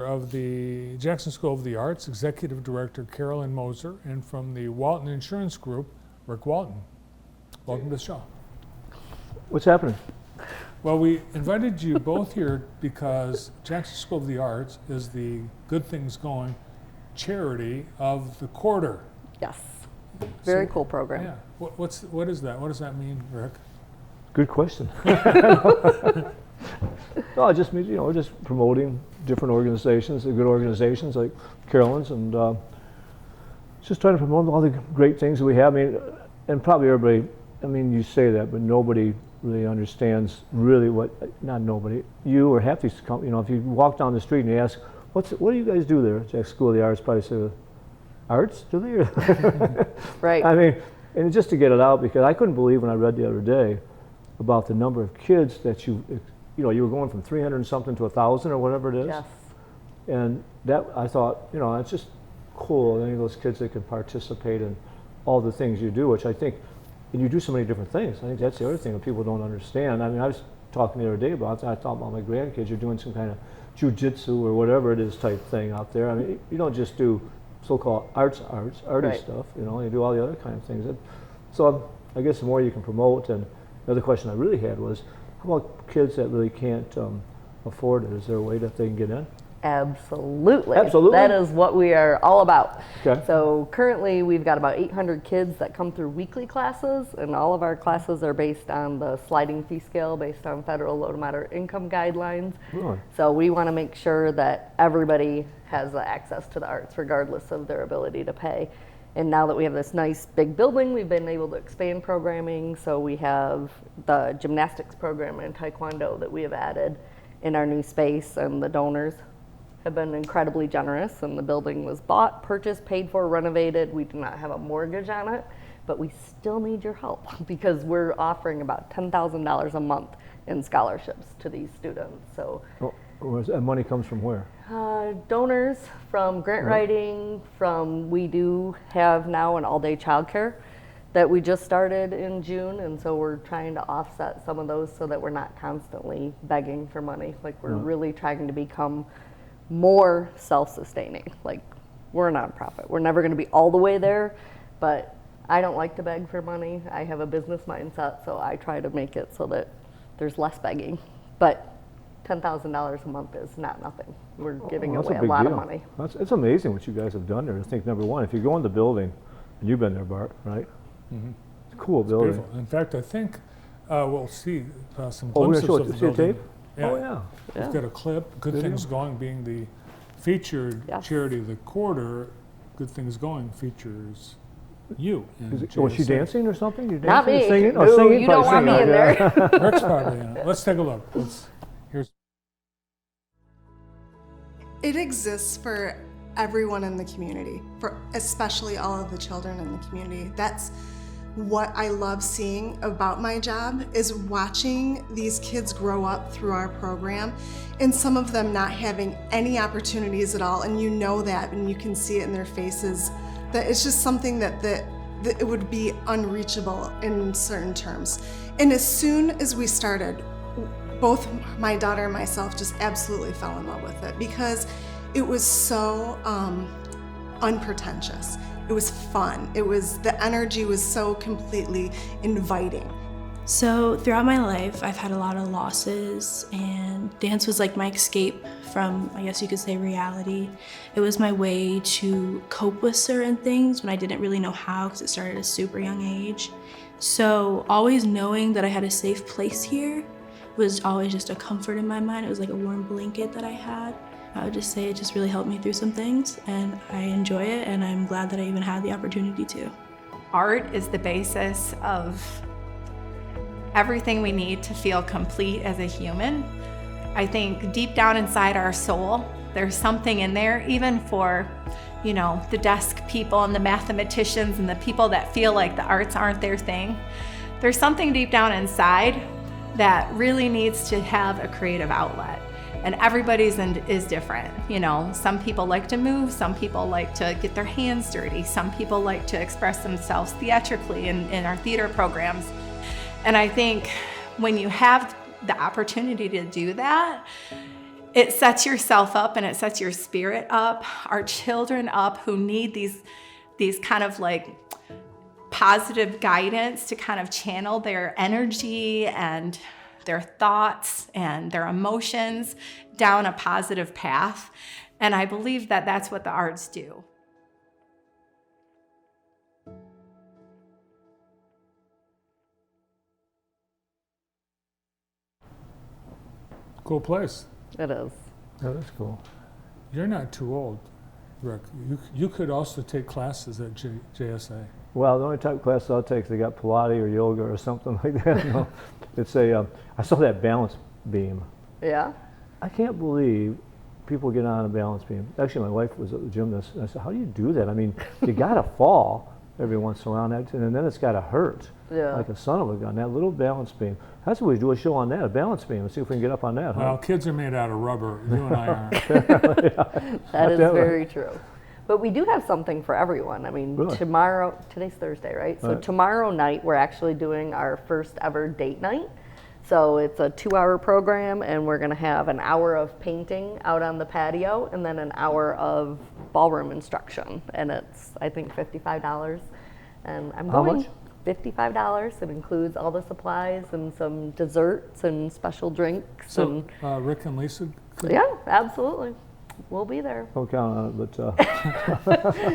Of the Jackson School of the Arts, Executive Director Carolyn Moser, and from the Walton Insurance Group, Rick Walton. Welcome to the show. What's happening? Well, we invited you both here because Jackson School of the Arts is the Good Things Going charity of the quarter. Yes, very cool program. Yeah, what is that? What does that mean, Rick? Good question. No, it just means, we're just promoting different organizations, good organizations like Carolyn's, and just trying to promote all the great things that we have. I mean, and probably everybody, you say that, but nobody really understands really not nobody, you or half these companies, if you walk down the street and you ask, what do you guys do there at Jackson School of the Arts, probably say, arts, do they? Right. And just to get it out, because I couldn't believe when I read the other day about the number of kids that you were going from 300 and something to 1,000 or whatever it is. Yes. And that, I thought, it's just cool, any of those kids that can participate in all the things you do, which I think, and you do so many different things. I think that's the other thing that people don't understand. I was talking the other day about that. I thought about my grandkids, you're doing some kind of jujitsu or whatever it is type thing out there. You don't just do so-called arty right. stuff, you do all the other kind of things. So I guess the more you can promote, and the other question I really had was, how about kids that really can't afford it? Is there a way that they can get in? Absolutely. Absolutely. That is what we are all about. Okay. So currently we've got about 800 kids that come through weekly classes, and all of our classes are based on the sliding fee scale based on federal low to moderate income guidelines. Really? So we want to make sure that everybody has access to the arts regardless of their ability to pay. And now that we have this nice big building, we've been able to expand programming. So we have the gymnastics program and taekwondo that we have added in our new space, and the donors have been incredibly generous, and the building was bought, purchased, paid for, renovated. We do not have a mortgage on it, but we still need your help because we're offering about $10,000 a month in scholarships to these students. So. And money comes from where? Donors, from grant writing, we do have now an all-day childcare that we just started in June, and so we're trying to offset some of those so that we're not constantly begging for money. Like, we're really trying to become more self-sustaining. Like, we're a nonprofit. We're never going to be all the way there, but I don't like to beg for money. I have a business mindset, so I try to make it so that there's less begging. But $10,000 a month is not nothing. We're giving away a lot of money. It's amazing what you guys have done there. I think, number one, if you go in the building, and you've been there, Bart, right? Mm-hmm. It's a cool building. Beautiful. In fact, I think we'll see some we're glimpses gonna of the see a building. tape? Yeah. Oh, yeah. We've got a clip. Good Things Going being the featured charity of the quarter. Good Things Going features you. Was she dancing or something? You're Not dancing? me. Singing? No, singing? you don't want me in there. Rick's probably in it. Let's take a look. Here's. It exists for everyone in the community, for especially all of the children in the community. That's what I love seeing about my job, is watching these kids grow up through our program, and some of them not having any opportunities at all, and that, and you can see it in their faces, that it's just something that it would be unreachable in certain terms. And as soon as we started, both my daughter and myself just absolutely fell in love with it because it was so unpretentious. It was fun. The energy was so completely inviting. So throughout my life, I've had a lot of losses, and dance was like my escape from, I guess you could say, reality. It was my way to cope with certain things when I didn't really know how, because it started at a super young age. So always knowing that I had a safe place here was always just a comfort in my mind. It was like a warm blanket that I had. I would just say it just really helped me through some things, and I enjoy it, and I'm glad that I even had the opportunity to. Art is the basis of everything we need to feel complete as a human. I think deep down inside our soul, there's something in there, even for, the desk people and the mathematicians and the people that feel like the arts aren't their thing. There's something deep down inside that really needs to have a creative outlet. And everybody's is different. Some people like to move, some people like to get their hands dirty, some people like to express themselves theatrically in our theater programs. And I think when you have the opportunity to do that, it sets yourself up and it sets your spirit up, our children up who need these kind of like positive guidance to kind of channel their energy and their thoughts and their emotions down a positive path. And I believe that that's what the arts do. Cool place. It is. Yeah, that's cool. You're not too old, Rick. You could also take classes at JSA. Well, the only type of class I'll take is they got Pilates or yoga or something like that. No, it's I saw that balance beam. Yeah. I can't believe people get on a balance beam. Actually, my wife was a gymnast, and I said, how do you do that? I mean, you gotta fall every once in a while, and then it's gotta hurt. Yeah. Like a son of a gun, that little balance beam. That's what we do a show on that, a balance beam, and see if we can get up on that, huh? Well, kids are made out of rubber. You and I aren't. That is that way. very true. But we do have something for everyone. I mean, Really? today's Thursday, right? So Right. tomorrow night, we're actually doing our first ever date night. So it's a 2-hour program, and we're going to have an hour of painting out on the patio and then an hour of ballroom instruction. And it's, I think, $55. And I'm How going much? $55. It includes all the supplies and some desserts and special drinks. So Rick and Lisa could Yeah, absolutely. We'll be there. Don't count on it, but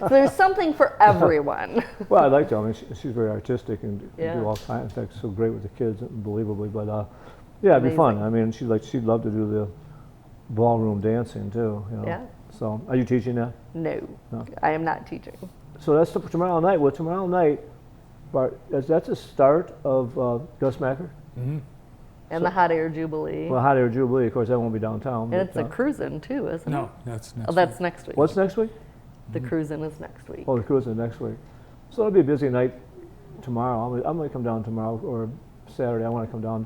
So there's something for everyone. well, I'd like to. I mean, she's very artistic and Yeah. do all kinds. In fact, so great with the kids, unbelievably. But yeah, it'd be fun. Amazing. I mean, she'd love to do the ballroom dancing too. You know? Yeah. So, are you teaching that? No, No. I am not teaching. So that's tomorrow night. Well, tomorrow night, Bart, that's the start of Gus Macker. Mhm. And the Hot Air Jubilee. Well, Hot Air Jubilee, of course, that won't be downtown. and it's but, a cruising too, isn't No, it? that's next Oh, that's next week. What's next week? The cruising is next week. Oh, the cruising next week. So it'll be a busy night tomorrow. I'm going to come down tomorrow or Saturday. I want to come down.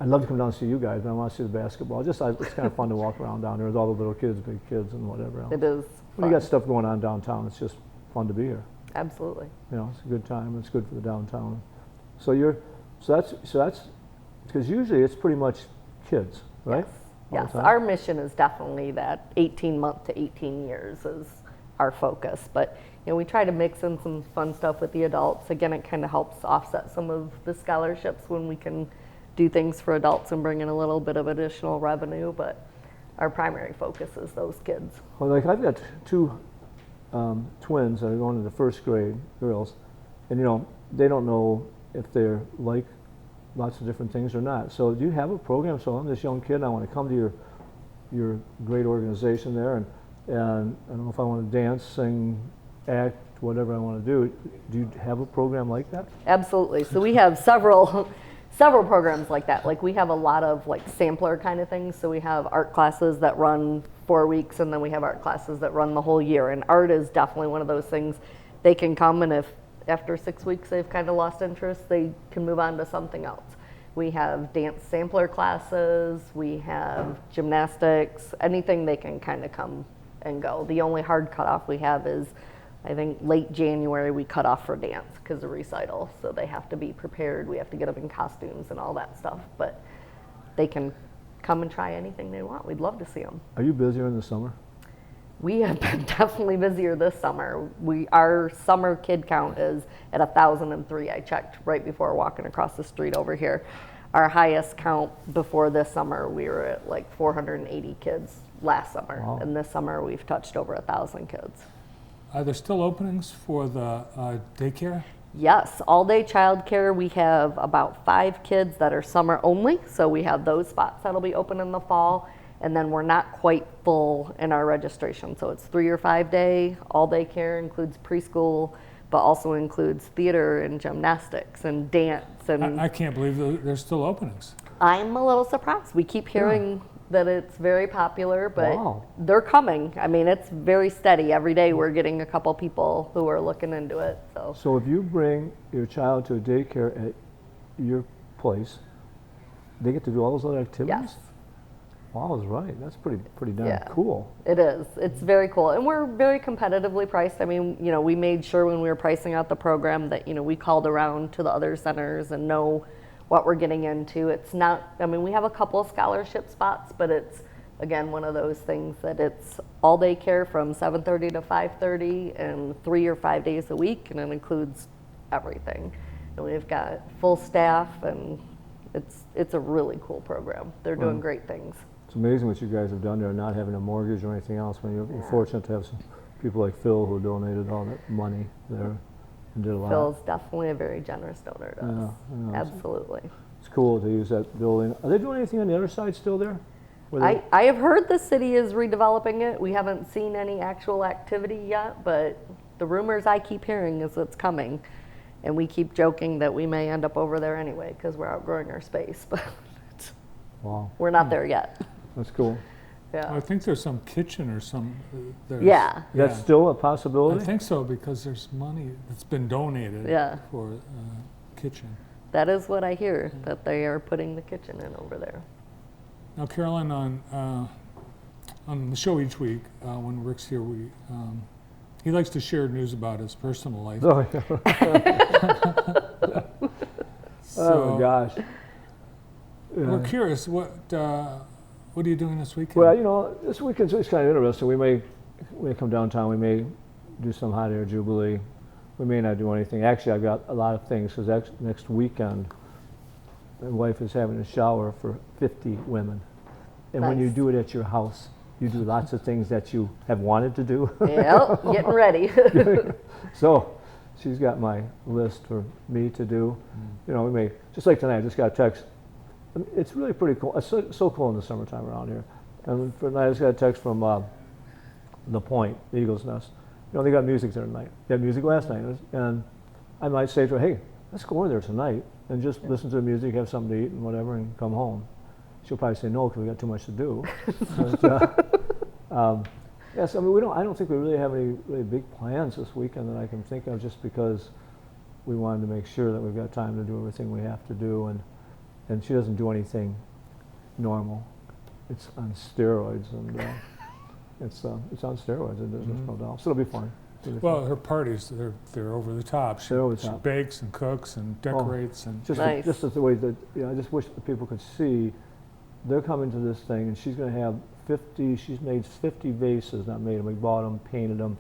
I'd love to come down and see you guys, but I want to see the basketball. It's kind of fun to walk around down there with all the little kids, big kids, and whatever else. It is When you got fun. stuff going on downtown, it's just fun to be here. Absolutely. You know, it's a good time. It's good for the downtown. So that's because usually it's pretty much kids, right? All the Yes, time? our mission is definitely that 18 month to 18 years is our focus. But we try to mix in some fun stuff with the adults. Again, it kind of helps offset some of the scholarships when we can do things for adults and bring in a little bit of additional revenue. But our primary focus is those kids. Well, like I've got two twins that are going into first grade, girls, and they don't know if they're like lots of different things or not. So do you have a program? So I'm this young kid, and I want to come to your great organization there, and I don't know if I want to dance, sing, act, whatever I want to do. Do you have a program like that? Absolutely. So we have several programs like that. Like we have a lot of like sampler kind of things. So we have art classes that run 4 weeks, and then we have art classes that run the whole year. And art is definitely one of those things. They can come, and if after 6 weeks they've kind of lost interest, they can move on to something else. We have dance sampler classes, we have gymnastics, anything they can kind of come and go. The only hard cutoff we have is, I think, late January we cut off for dance because of recital. So they have to be prepared, we have to get them in costumes and all that stuff. But they can come and try anything they want. We'd love to see them. Are you busier in the summer? We have been definitely busier this summer. Our summer kid count is at 1,003. I checked right before walking across the street over here. Our highest count before this summer, we were at like 480 kids last summer. Wow. And this summer, we've touched over 1,000 kids. Are there still openings for the daycare? Yes, all-day childcare. We have about 5 kids that are summer only. So we have those spots that'll be open in the fall. And then we're not quite full in our registration. So it's 3 or 5 day. All-day care includes preschool, but also includes theater and gymnastics and dance. And I can't believe there's still openings. I'm a little surprised. We keep hearing that it's very popular, but Wow. they're coming. I mean, it's very steady. Every day we're getting a couple people who are looking into it. So if you bring your child to a daycare at your place, they get to do all those other activities? Yes. Wow, that's right. That's pretty darn Yeah. cool. It is. It's very cool. And we're very competitively priced. I mean, we made sure when we were pricing out the program that, we called around to the other centers and know what we're getting into. It's not, I mean, we have a couple of scholarship spots, but it's again, one of those things that it's all day care from 7:30 to 5:30 and 3 or 5 days a week, and it includes everything. And we've got full staff, and it's a really cool program. They're doing great things. It's amazing what you guys have done there, not having a mortgage or anything else. When you're fortunate to have some people like Phil who donated all that money there and did a lot. Phil's definitely a very generous donor to us. Yeah, Absolutely. it's cool to use that building. Are they doing anything on the other side still there? I have heard the city is redeveloping it. We haven't seen any actual activity yet, but the rumors I keep hearing is it's coming. And we keep joking that we may end up over there anyway because we're outgrowing our space, but Wow, we're not there yet. that's cool. Yeah. I think there's some kitchen or some. Yeah. That's Yeah. still a I possibility? think so because there's money that's been donated Yeah. for kitchen. That is what I hear, that they are putting the kitchen in over there. Now, Carolyn, on the show each week, when Rick's here, he likes to share news about his personal life. Oh, yeah. Oh, my gosh. We're curious, what are you doing this weekend? Well, you know, this weekend's it's kind of interesting. We may come downtown. We may do some hot air jubilee. We may not do anything. Actually, I've got a lot of things because next weekend, my wife is having a shower for 50 women. And when you Nice. do it at your house, you do lots of things that you have wanted to do. Yep, getting ready. So she's got my list for me to do. You know, we may, just like tonight, I just got a text. I mean, it's really pretty cool. It's so cool in the summertime around here. And for tonight, I just got a text from The Point, the Eagle's Nest. You know, they got music there tonight. They had music last night. And I might say to her, hey, let's go over there tonight and just listen to the music, have something to eat and whatever, and come home. She'll probably say no because we got too much to do. But, yes, I mean, I don't think we really have any really big plans this weekend that I can think of, just because we wanted to make sure that we've got time to do everything we have to do, and she doesn't do anything normal. It's on steroids, and it's on steroids, and there's no doubt. So it'll be fun. Well, her parties, they're over the top. She, They're over the she top. bakes and cooks and decorates and Just Nice. just as the way that, you know, I just wish that people could see. They're coming to this thing, and she's going to have 50. She's made 50 vases, not made them. We bought them, painted them,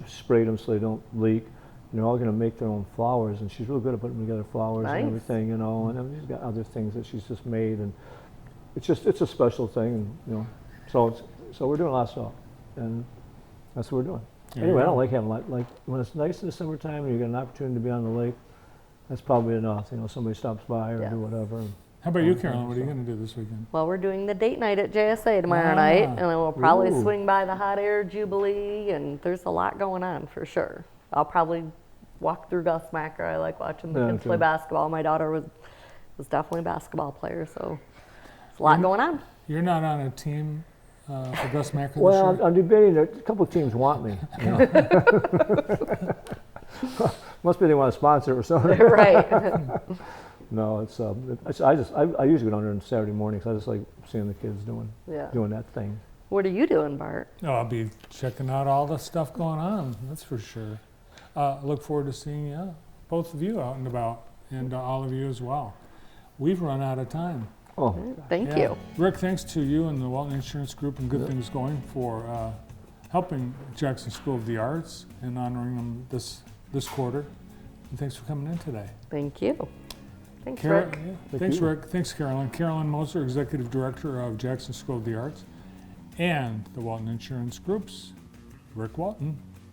sprayed them so they don't leak. And they're all going to make their own flowers, and she's really good at putting together flowers Nice. and everything, you know. And then she's got other things that she's just made, and it's a special thing, and you know. So we're doing a lot of stuff, and that's what we're doing. Yeah, Anyway, I yeah. don't like having like when it's nice in the summertime and you get an opportunity to be on the lake. That's probably enough. You know, somebody stops by or Yeah. do whatever. And How about you, Carolyn? What are you going to do this weekend? Well, we're doing the date night at JSA tomorrow Ah. night, and then we'll probably Ooh. swing by the hot air jubilee, and there's a lot going on for sure. I'll probably walk through Gus Macker. I like watching the Yeah, kids play too. basketball. My daughter was definitely a basketball player, so there's a lot going on. You're not on a team for Gus Macker this well, year? I'm debating. A couple of teams want me. You know. Must be they want to sponsor or something. Right. No, I usually go down there on Saturday mornings. I just like seeing the kids Yeah. doing that thing. What are you doing, Bart? No, I'll be checking out all the stuff going on, that's for sure. Look forward to seeing both of you out and about, and all of you as well. We've run out of time. Oh, Thank Yeah. you. Rick, thanks to you and the Walton Insurance Group and Good Things Going for helping Jackson School of the Arts and honoring them this quarter. And thanks for coming in today. Thank you. Thanks, Carol- Rick. yeah, Thanks, you. Rick. Thanks, Carolyn. Carolyn Moser, Executive Director of Jackson School of the Arts, and the Walton Insurance Group's Rick Walton.